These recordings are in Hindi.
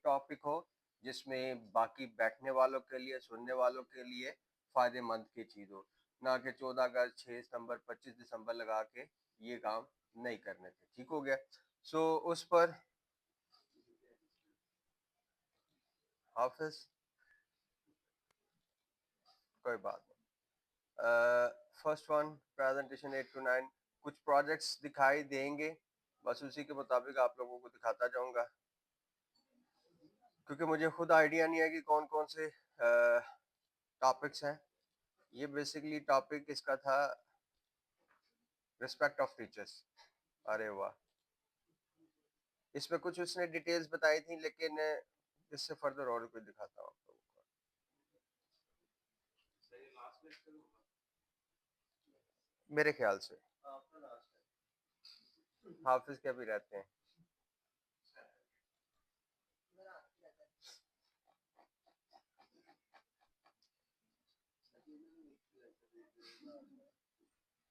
टॉपिक हो जिसमें बाकी बैठने वालों के लिए, सुनने वालों के लिए फायदेमंद की चीज हो, ना कि 14 अगस्त, 6 सितंबर, 25 दिसंबर लगा के ये काम नहीं करने थे। ठीक हो गया। सो उस पर हाफिज, कोई बात नहीं। फर्स्ट वन, प्रेजेंटेशन 8 to 9, कुछ प्रोजेक्ट्स दिखाई देंगे, बस उसी के मुताबिक आप लोगों को दिखाता जाऊंगा, क्योंकि मुझे खुद आइडिया नहीं है कि कौन कौन से टॉपिक्स हैं। ये बेसिकली टॉपिक इसका था रिस्पेक्ट ऑफ टीचर्स। अरे वाह, इसमें कुछ उसने डिटेल्स बताई थी, लेकिन इससे फर्दर और कोई दिखाता हूँ आप लोगों को। मेरे ख्याल से हाफिज क्या भी रहते हैं।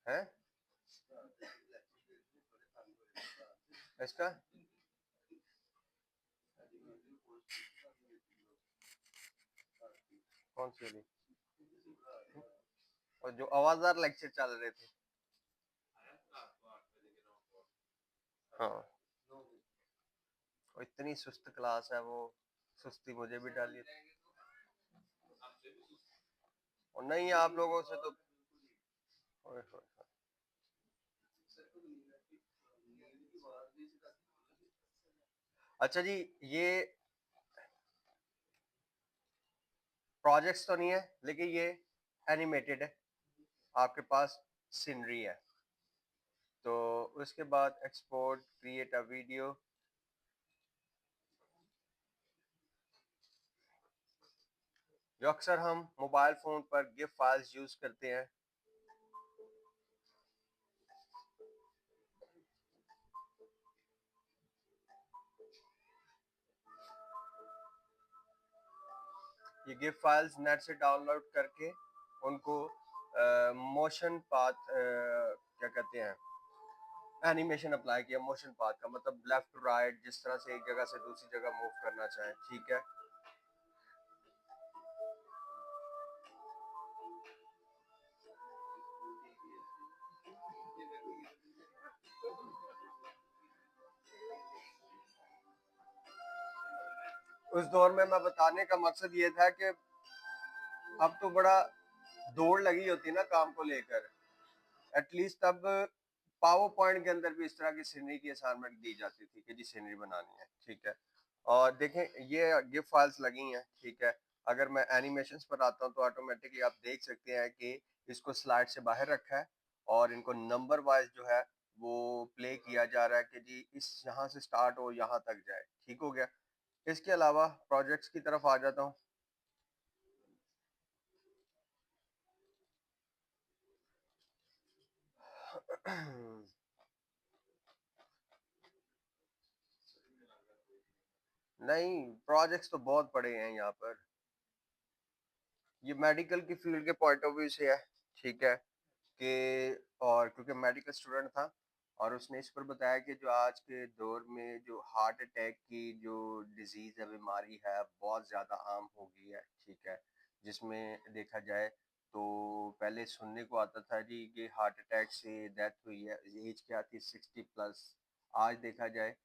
हैं इसका कौन सी वाली, और जो आवाजदार लेक्चर चल रहे थे। हाँ, और इतनी सुस्त क्लास है वो, सुस्ती मुझे भी डाली। और नहीं, आप लोगों से तो ओए होए होए। अच्छा जी, ये प्रोजेक्ट्स तो नहीं है, लेकिन ये एनिमेटेड है, आपके पास सीनरी है। तो उसके बाद एक्सपोर्ट, क्रिएट अ वीडियो। जो अक्सर हम मोबाइल फोन पर गिफ फाइल्स यूज करते हैं, ये गिफ फाइल्स नेट से डाउनलोड करके उनको मोशन पाथ, क्या कहते हैं, एनिमेशन अप्लाई किया। मोशन पाथ का मतलब लेफ्ट टू राइट, जिस तरह से एक जगह से दूसरी जगह मूव करना चाहे। ठीक है। उस दौर में मैं बताने का मकसद ये था कि अब तो बड़ा दौड़ लगी होती ना काम को लेकर, एटलीस्ट तब पावर पॉइंट के अंदर भी इस तरह की सीनरी की असाइनमेंट दी जाती थी कि जी सीनरी बनानी है। ठीक है। और देखें, ये गिफ फाइल्स लगी हैं। ठीक है। अगर मैं एनिमेशंस पर आता हूँ तो ऑटोमेटिकली आप देख सकते हैं कि इसको स्लाइड से बाहर रखा है और इनको नंबर वाइज जो है वो प्ले किया जा रहा है कि जी इस यहाँ से स्टार्ट हो यहाँ तक जाए। ठीक हो गया। इसके अलावा प्रोजेक्ट्स की तरफ आ जाता हूँ। नहीं, प्रोजेक्ट्स तो बहुत पड़े हैं यहाँ पर। ये मेडिकल की फील्ड के पॉइंट ऑफ व्यू से है। ठीक है। कि और क्योंकि मेडिकल स्टूडेंट था, और उसने इस पर बताया कि जो आज के दौर में जो हार्ट अटैक की जो डिजीज है, बीमारी है, बहुत ज़्यादा आम हो गई है। ठीक है। जिसमें देखा जाए तो पहले सुनने को आता था जी कि हार्ट अटैक से डेथ हुई है, एज क्या थी 60+। आज देखा जाए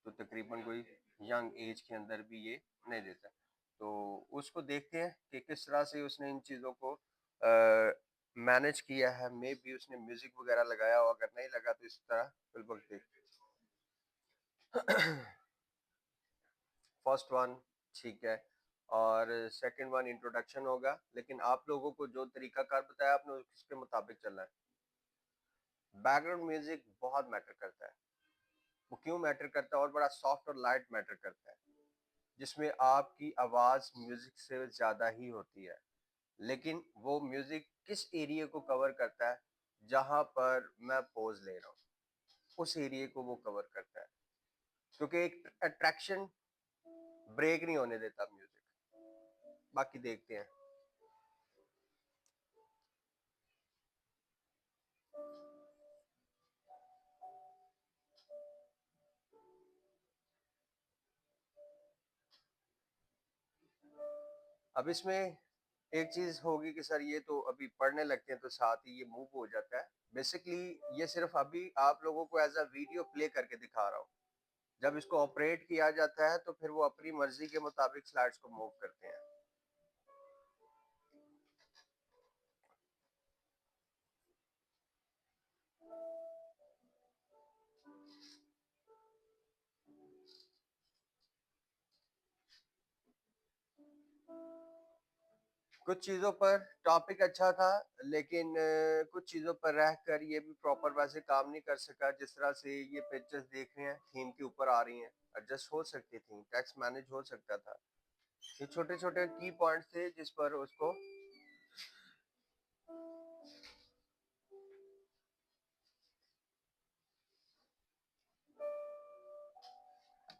तो तकरीबन कोई यंग एज के अंदर भी ये नहीं देता। तो उसको देखते हैं कि किस तरह से उसने इन चीज़ों को मैनेज किया है। मे बी उसने म्यूजिक वगैरह लगाया हो, अगर नहीं लगा तो इस तरह बिल्कुल ठीक। फर्स्ट वन, ठीक है। और सेकंड वन इंट्रोडक्शन होगा, लेकिन आप लोगों को जो तरीकाकार बताया आपने उसके मुताबिक चलना है। बैकग्राउंड म्यूजिक बहुत मैटर करता है। वो क्यों मैटर करता है? और बड़ा सॉफ्ट और लाइट मैटर करता है, जिसमें आपकी आवाज म्यूजिक से ज्यादा ही होती है। लेकिन वो म्यूजिक किस एरिया को कवर करता है? जहां पर मैं पोज ले रहा हूँ, उस एरिया को वो कवर करता है, क्योंकि एक अट्रैक्शन ब्रेक नहीं होने देता म्यूजिक। बाकी देखते हैं। अब इसमें एक चीज होगी कि सर ये तो अभी पढ़ने लगते हैं तो साथ ही ये मूव हो जाता है। बेसिकली ये सिर्फ अभी आप लोगों को एज अ वीडियो प्ले करके दिखा रहा हूँ। जब इसको ऑपरेट किया जाता है तो फिर वो अपनी मर्जी के मुताबिक स्लाइड्स को मूव करते हैं। कुछ चीज़ों पर टॉपिक अच्छा था, लेकिन कुछ चीज़ों पर रहकर ये भी प्रॉपर वैसे काम नहीं कर सका। जिस तरह से ये पिक्चर्स देख रहे हैं थीम के ऊपर आ रही हैं, एडजस्ट हो सकती थी, टेक्स्ट मैनेज हो सकता था। ये छोटे छोटे की पॉइंट्स थे जिस पर उसको।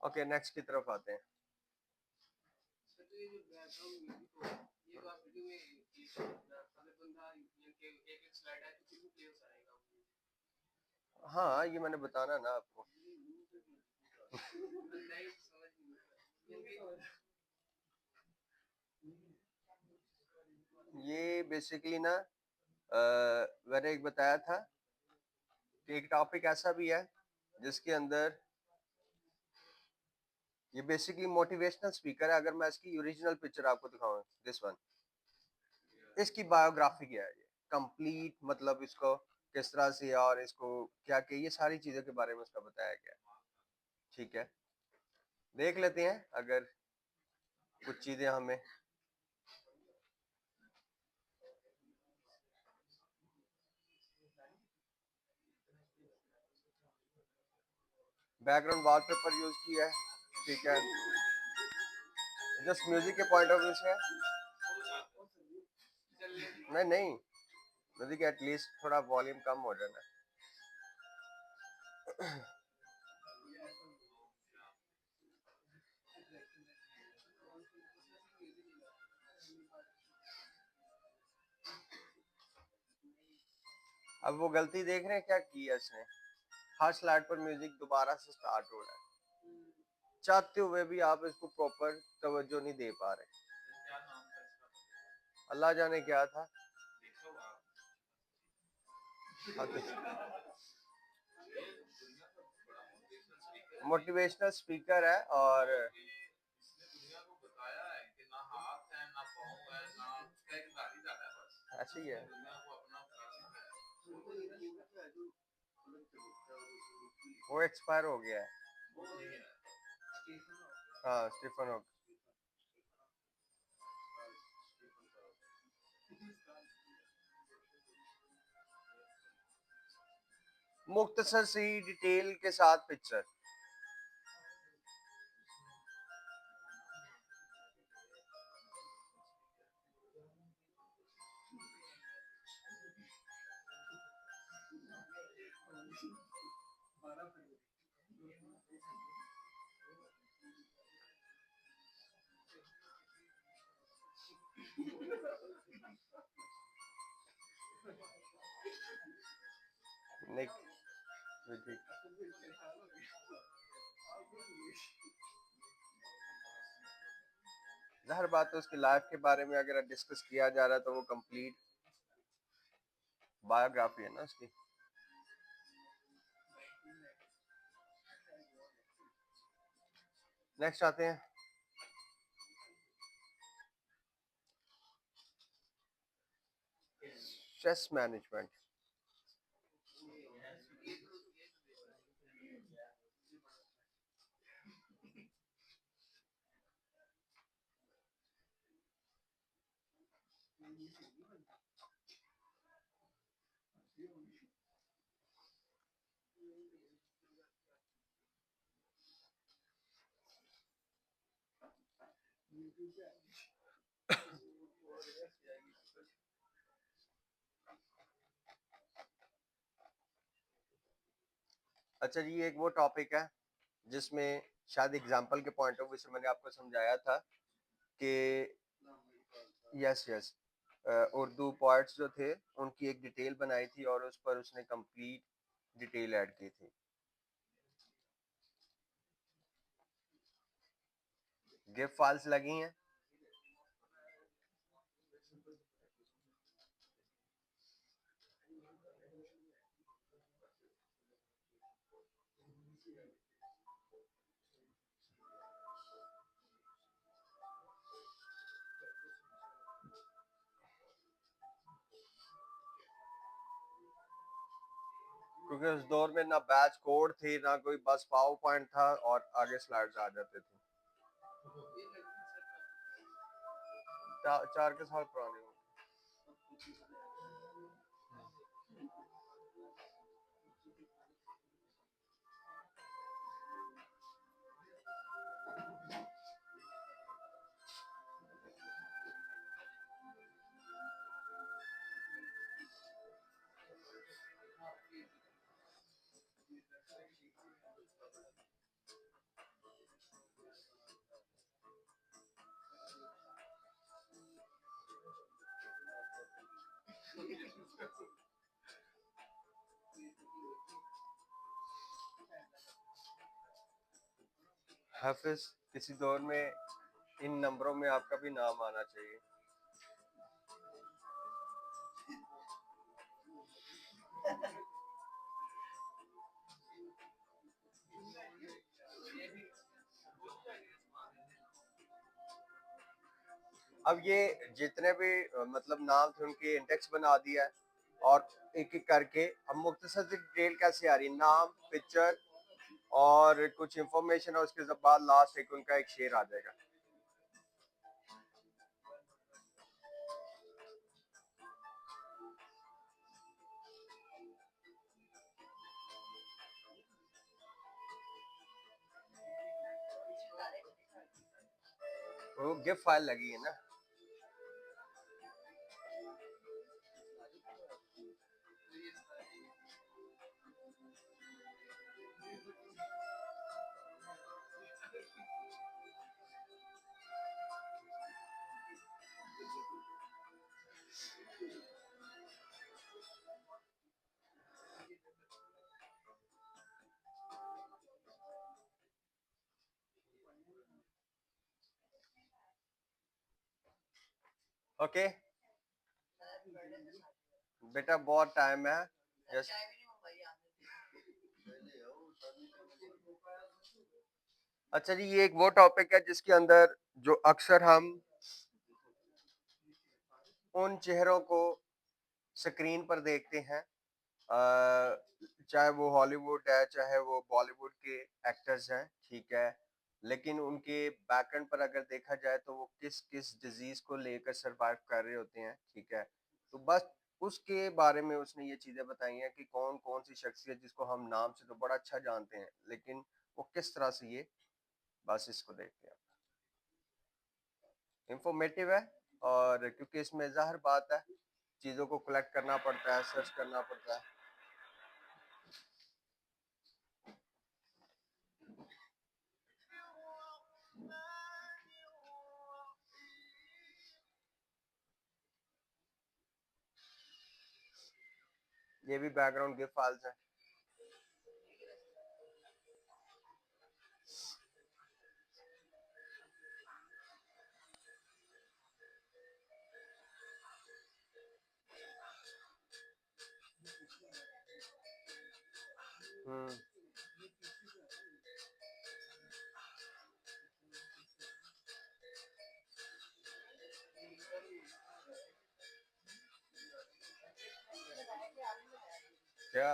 ओके, नेक्स्ट की तरफ आते हैं। हाँ, ये मैंने बताना ना आपको। ये बेसिकली ना मैंने एक बताया था कि एक टॉपिक ऐसा भी है जिसके अंदर ये बेसिकली मोटिवेशनल स्पीकर है। अगर मैं इसकी ओरिजिनल पिक्चर आपको दिखाऊं, दिस वन, इसकी बायोग्राफी क्या है, ये कंप्लीट, मतलब इसको किस तरह से और इसको क्या क्या, ये सारी चीजों के बारे में उसका बताया गया है। ठीक है, देख लेते हैं अगर कुछ चीजें हमें। बैकग्राउंड वॉलपेपर यूज किया है, ठीक है, जस्ट म्यूजिक के पॉइंट ऑफ व्यू से। नहीं नहीं, म्यूजिक एटलीस्ट थोड़ा वॉल्यूम कम हो जाना। अब वो गलती देख रहे हैं क्या की है इसने, हर स्लाइड पर म्यूजिक दोबारा से स्टार्ट हो रहा है, चाहते हुए भी आप इसको प्रॉपर तवज्जो नहीं दे पा रहे। अल्लाह जाने क्या था। मोटिवेशनल स्पीकर है और ऐसे ही है। वो एक्सपायर हो गया है। हाँ, स्टीफन हॉकिंग। मुख्तसर सी डिटेल के साथ पिक्चर। हर बात तो उसकी लाइफ के बारे में अगर डिस्कस किया जा रहा है तो वो कंप्लीट बायोग्राफी है ना उसकी। नेक्स्ट आते हैं। Stress management. अच्छा जी, एक वो टॉपिक है जिसमें शायद एग्जाम्पल के पॉइंट ऑफ व्यू से मैंने आपको समझाया था कि यस यस, उर्दू पोइट्स जो थे उनकी एक डिटेल बनाई थी और उस पर उसने कंप्लीट डिटेल ऐड की थी। गिव फाइल्स लगी हैं। क्योंकि उस दौर में ना बैच कोड थी ना कोई, बस पावर पॉइंट था और आगे स्लाइड्स आ जाते थे। 4 के साल पुराने हो। हाफिज, किसी दौर में इन नंबरों में आपका भी नाम आना चाहिए। अब ये जितने भी मतलब नाम थे उनके इंडेक्स बना दिया है, और एक एक करके अब मुख्तसर डिटेल कैसे आ रही है, नाम, पिक्चर और कुछ इंफॉर्मेशन, और उसके बाद लास्ट एक उनका एक शेर आ जाएगा। वो गिफ फाइल लगी है ना। ओके बेटा, बहुत टाइम है। यस। अच्छा जी, ये एक वो टॉपिक है जिसके अंदर जो अक्सर हम उन चेहरों को स्क्रीन पर देखते हैं, चाहे वो हॉलीवुड है चाहे वो बॉलीवुड के एक्टर्स हैं, ठीक है, लेकिन उनके बैकएंड पर अगर देखा जाए तो वो किस किस डिजीज को लेकर सरवाइव कर रहे होते हैं, ठीक है। तो बस उसके बारे में उसने ये चीजें बताई हैं कि कौन कौन सी शख्सियत जिसको हम नाम से तो बड़ा अच्छा जानते हैं, लेकिन वो किस तरह से ये, बस इसको देखते हैं। इंफॉर्मेटिव है, और क्योंकि इसमें जाहिर बात है चीज़ों को कलेक्ट करना पड़ता है, सर्च करना पड़ता है। ये भी बैकग्राउंड के फाइल्स हैं। हम्म। क्या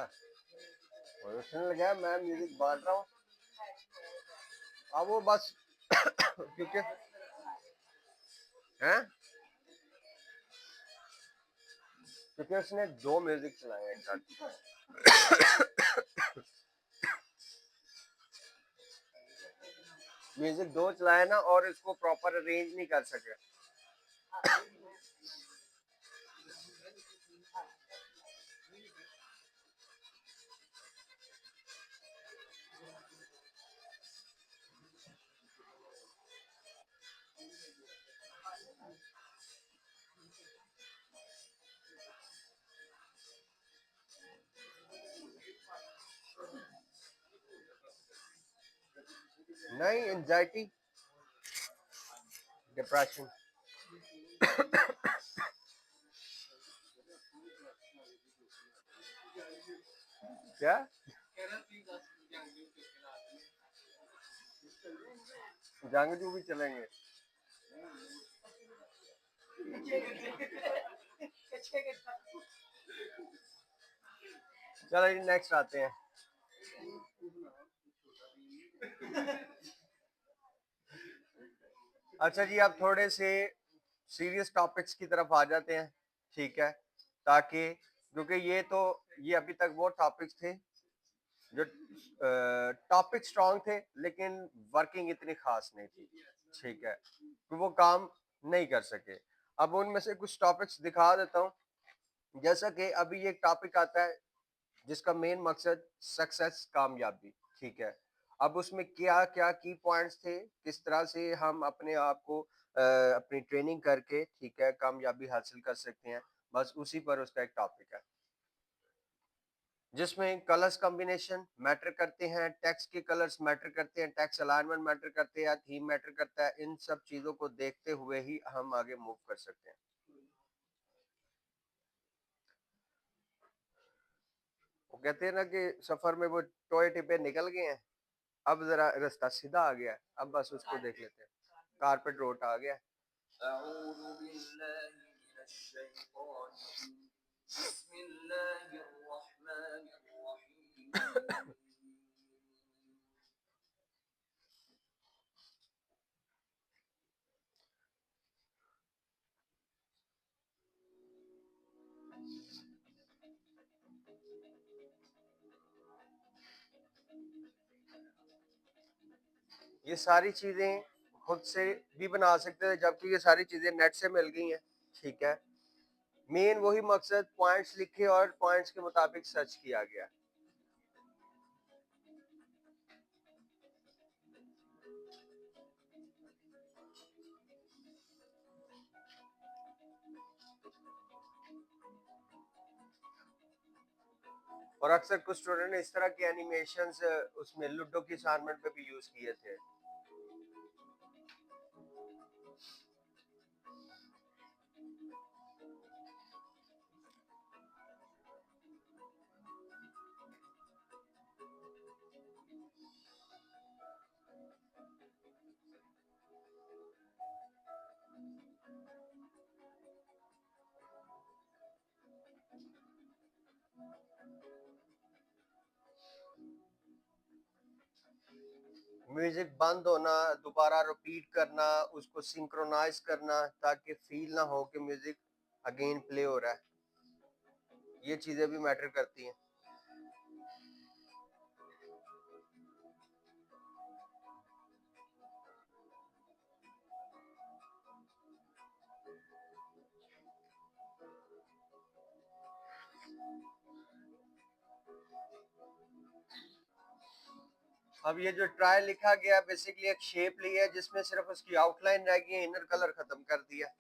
सुनने लगा, मैं म्यूजिक बांट रहा हूँ। अब वो बस क्योंकि हैं, क्योंकि उसने 2 म्यूजिक चलाए हैं एक साथ। म्यूजिक 2 चलाए ना, और इसको प्रॉपर अरेंज नहीं कर सके। नहीं, एंजाइटी, डिप्रेशन। क्या जंगजू भी चलेंगे। चलो जी नेक्स्ट आते हैं। अच्छा जी, अब थोड़े से सीरियस टॉपिक्स की तरफ आ जाते हैं, ठीक है, ताकि क्योंकि ये अभी तक वो टॉपिक्स थे जो टॉपिक स्ट्रांग थे लेकिन वर्किंग इतनी खास नहीं थी, ठीक है, तो वो काम नहीं कर सके। अब उनमें से कुछ टॉपिक्स दिखा देता हूँ। जैसा कि अभी एक टॉपिक आता है जिसका मेन मकसद सक्सेस, कामयाबी, ठीक है। अब उसमें क्या क्या की पॉइंट्स थे, किस तरह से हम अपने आप को अपनी ट्रेनिंग करके, ठीक है, कामयाबी हासिल कर सकते हैं, बस उसी पर उसका एक टॉपिक है, जिसमें कलर्स कॉम्बिनेशन मैटर करते हैं, टेक्स्ट के कलर्स मैटर करते हैं, टेक्स्ट अलाइनमेंट मैटर करते हैं, थीम मैटर करता है। इन सब चीजों को देखते हुए ही हम आगे मूव कर सकते हैं। वो कहते हैं ना कि सफर में वो टोए टिपे निकल गए हैं, अब जरा रास्ता सीधा आ गया, अब बस उसको देख लेते हैं, कारपेट रोड आ गया। ये सारी चीजें खुद से भी बना सकते थे, जबकि ये सारी चीजें नेट से मिल गई हैं, ठीक है। मेन वही मकसद, पॉइंट्स लिखे और पॉइंट्स के मुताबिक सर्च किया गया। और अक्सर कुछ स्टूडेंट ने इस तरह के एनिमेशंस उसमें लूडो की असाइनमेंट पे भी यूज किए थे। म्यूजिक बंद होना, दोबारा रिपीट करना, उसको सिंक्रोनाइज करना ताकि फील ना हो कि म्यूजिक अगेन प्ले हो रहा है, ये चीजें भी मैटर करती हैं। अब ये जो ट्रायल लिखा गया, बेसिकली एक शेप ली है जिसमें सिर्फ उसकी आउटलाइन रह गई है, इनर कलर खत्म कर दिया।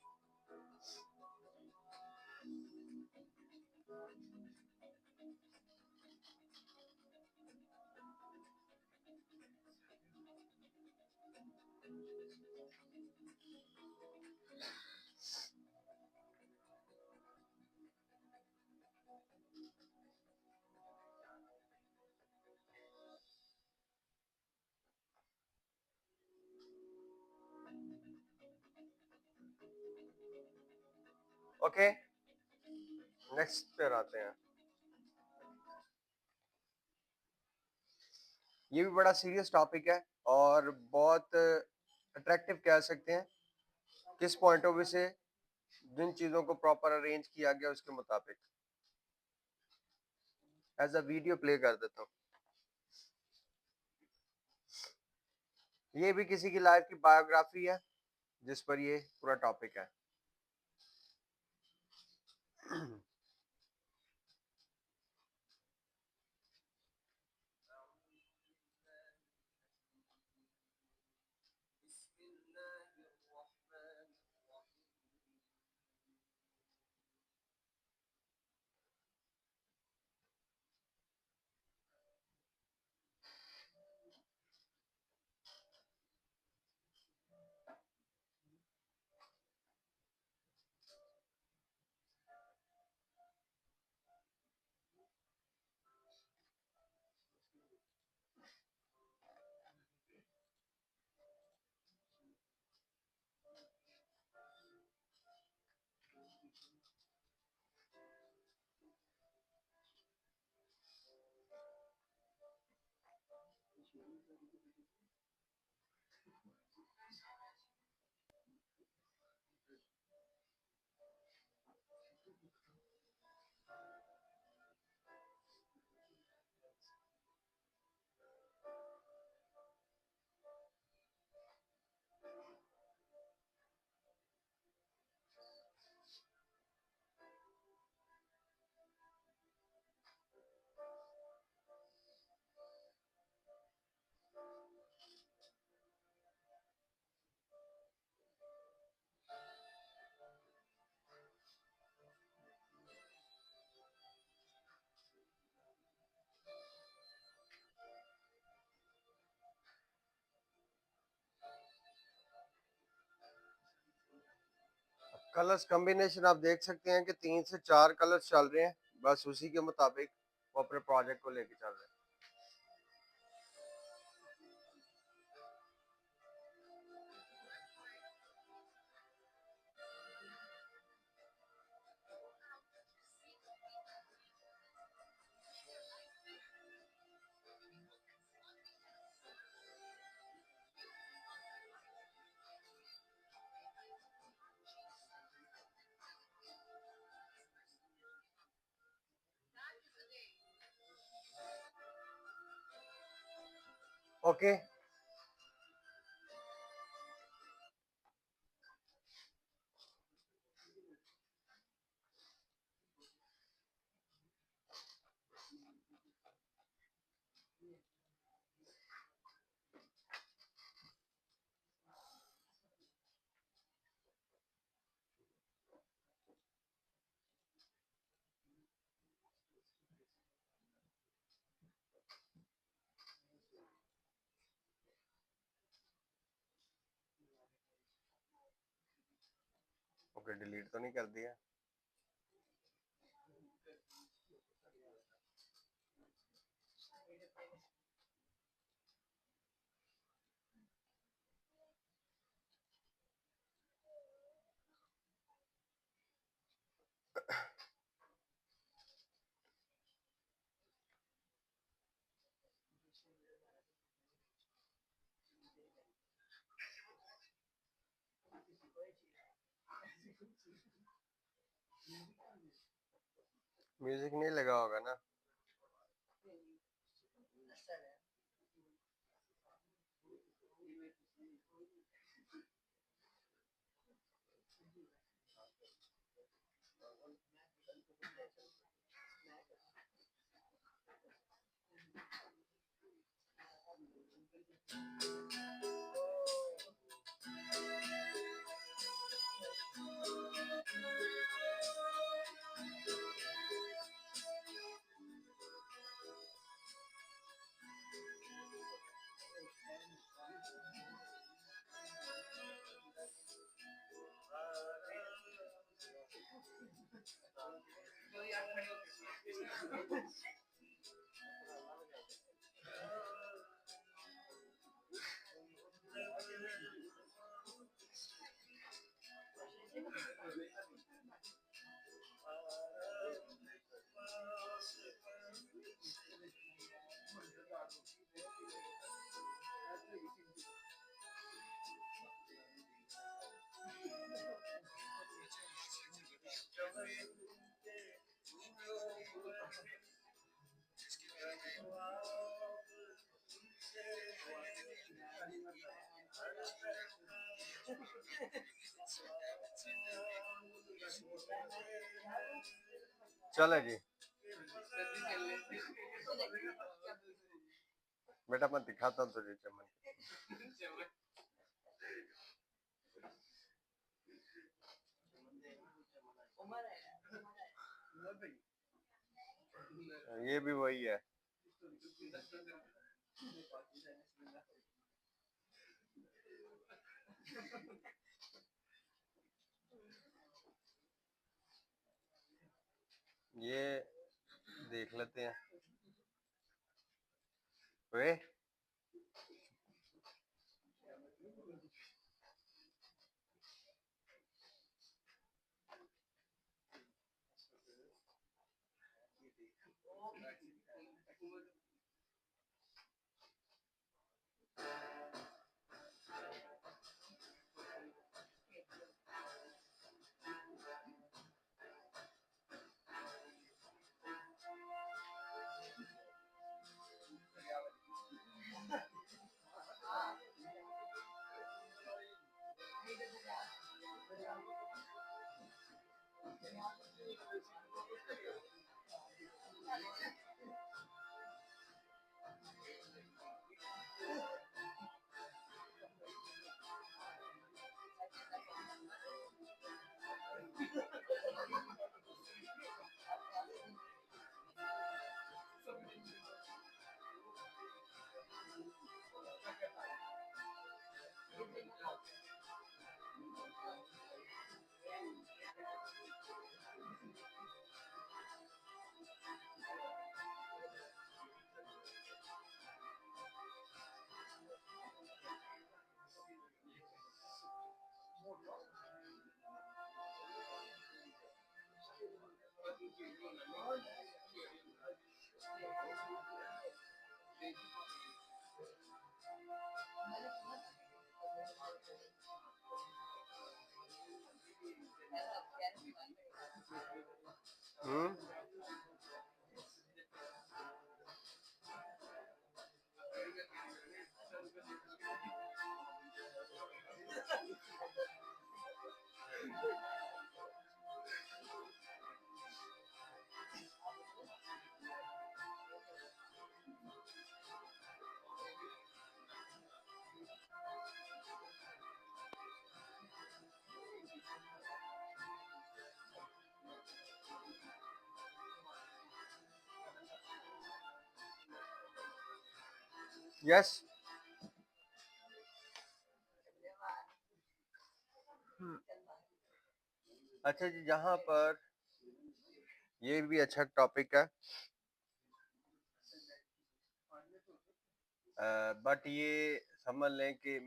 ओके, नेक्स्ट पे आते हैं। ये भी बड़ा सीरियस टॉपिक है और बहुत अट्रैक्टिव कह सकते हैं, किस पॉइंट ऑफ व्यू से, जिन चीजों को प्रॉपर अरेंज किया गया उसके मुताबिक। एज अ वीडियो प्ले कर देता हूँ। ये भी किसी की लाइफ की बायोग्राफी है जिस पर ये पूरा टॉपिक है। कलर्स कॉम्बिनेशन आप देख सकते हैं कि 3 से 4 कलर्स चल रहे हैं, बस उसी के मुताबिक वो अपने प्रोजेक्ट को लेके चल रहे हैं। ओके, ओके, डिलीट तो नहीं कर दिया? म्यूजिक नहीं लगा होगा ना? चले जी बेटा, मैं दिखाता हूँ तुझे चमन। ये भी वही है। ये देख लेते हैं वे। हम्म। यस। अच्छा जी, जहाँ पर ये भी अच्छा टॉपिक है, बट ये समझ लें कि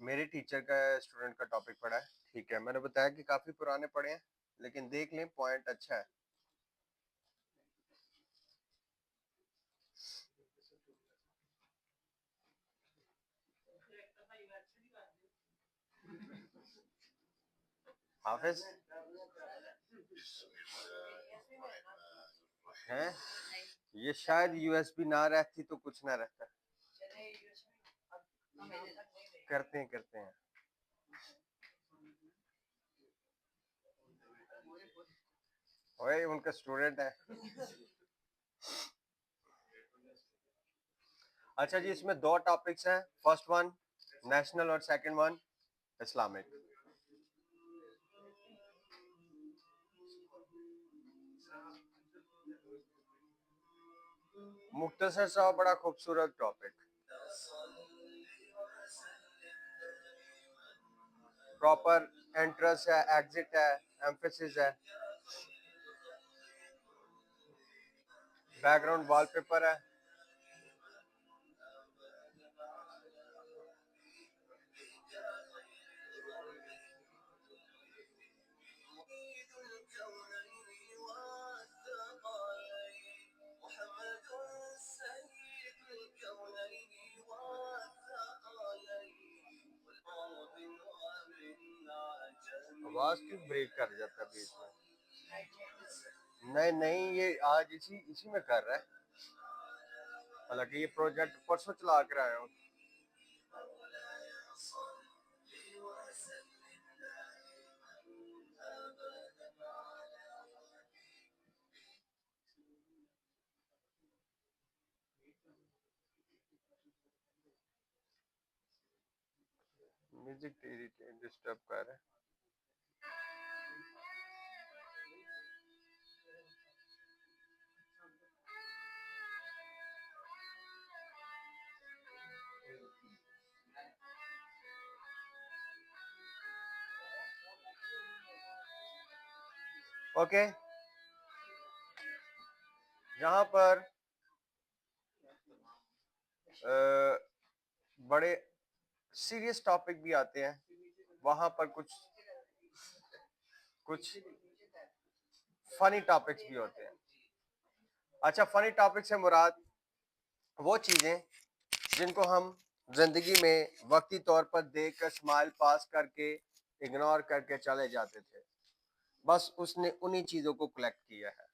मेरे टीचर का स्टूडेंट का टॉपिक पढ़ा है। ठीक है, मैंने बताया कि काफी पुराने पढ़े हैं, लेकिन देख लें, पॉइंट अच्छा है। हाफिज हैं, ये शायद यूएसबी ना रहती तो कुछ ना रहता। करते हैं। वही उनका स्टूडेंट है। अच्छा जी, इसमें दो टॉपिक्स हैं। फर्स्ट वन नेशनल और सेकंड वन इस्लामिक। मुख्तसर सा बड़ा खूबसूरत टॉपिक, प्रॉपर एंट्रेंस है, एग्जिट है, एम्फेसिस है, बैकग्राउंड वॉलपेपर है। आवाज क्यों ब्रेक कर जाता है बीच में? नहीं नहीं, ये आज इसी इसी में कर रहा है। हालांकि ये प्रोजेक्ट परसों चला कर आया हूँ। म्यूजिक डिस्टर्ब कर रहा है। ओके, यहाँ पर बड़े सीरियस टॉपिक भी आते हैं, वहां पर कुछ कुछ फनी टॉपिक्स भी होते हैं। अच्छा, फनी टॉपिक से मुराद वो चीजें जिनको हम जिंदगी में वक्ती तौर पर देख कर स्माइल पास करके इग्नोर करके चले जाते थे, बस उसने उन्हीं चीजों को कलेक्ट किया है।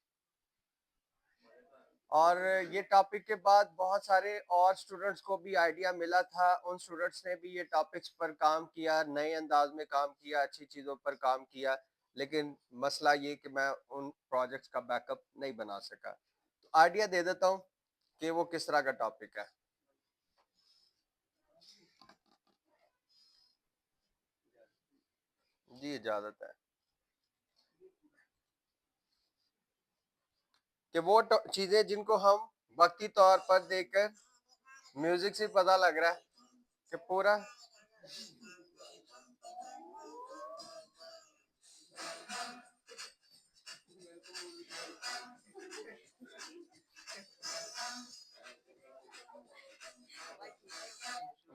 और ये टॉपिक के बाद बहुत सारे और स्टूडेंट्स को भी आइडिया मिला था, उन स्टूडेंट्स ने भी ये टॉपिक्स पर काम किया, नए अंदाज में काम किया, अच्छी चीज़ों पर काम किया, लेकिन मसला ये कि मैं उन प्रोजेक्ट्स का बैकअप नहीं बना सका। तो आइडिया दे देता हूँ कि वो किस तरह का टॉपिक है। जी इजाजत है कि वो चीजें जिनको हम वक्ती तौर पर देखकर म्यूजिक से पता लग रहा है कि पूरा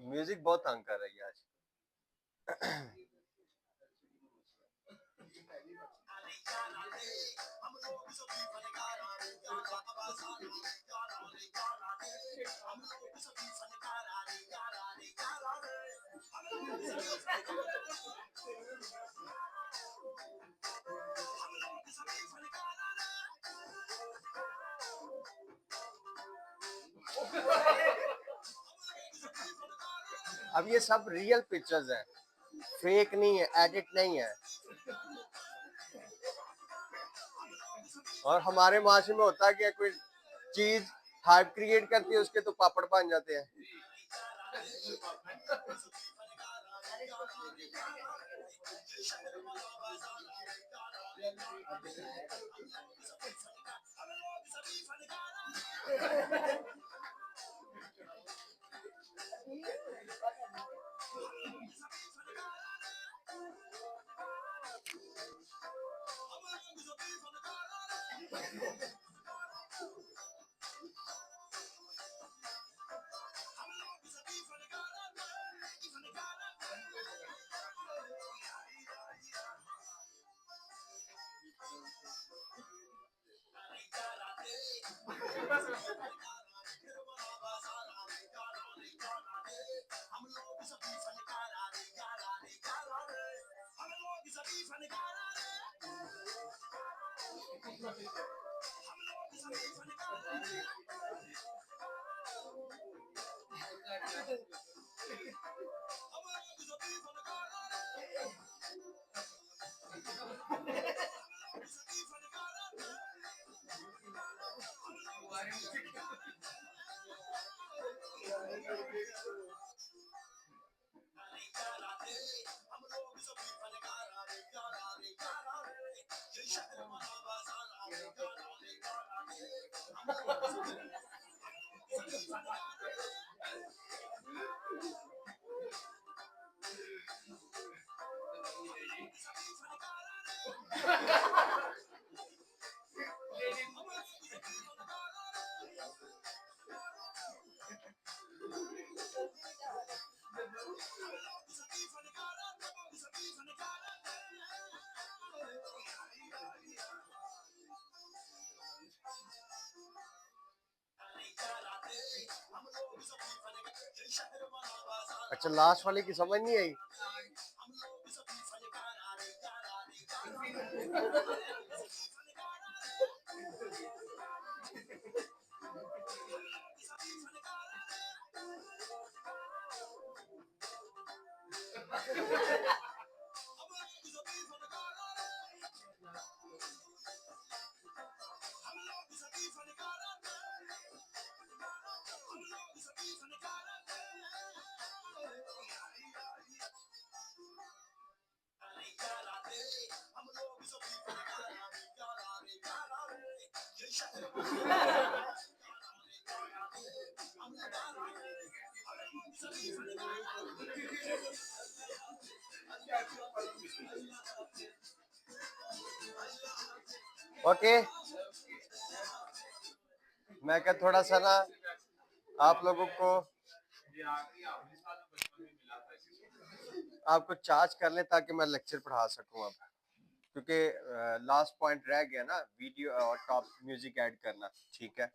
म्यूजिक बहुत तंग कर रही है आज। अब ये सब रियल पिक्चर्स हैं, फेक नहीं है, एडिट नहीं है। और हमारे माशरे में होता है कि कोई चीज हाइप क्रिएट करती है, उसके तो पापड़ बन जाते हैं। अच्छा, लास्ट वाले की समझ नहीं आई। ओके, मैं क्या थोड़ा सा ना आप लोगों को आपको चार्ज कर ले ताकि मैं लेक्चर पढ़ा सकूं अब, क्योंकि लास्ट पॉइंट रह गया ना, वीडियो और टॉप म्यूजिक ऐड करना। ठीक है,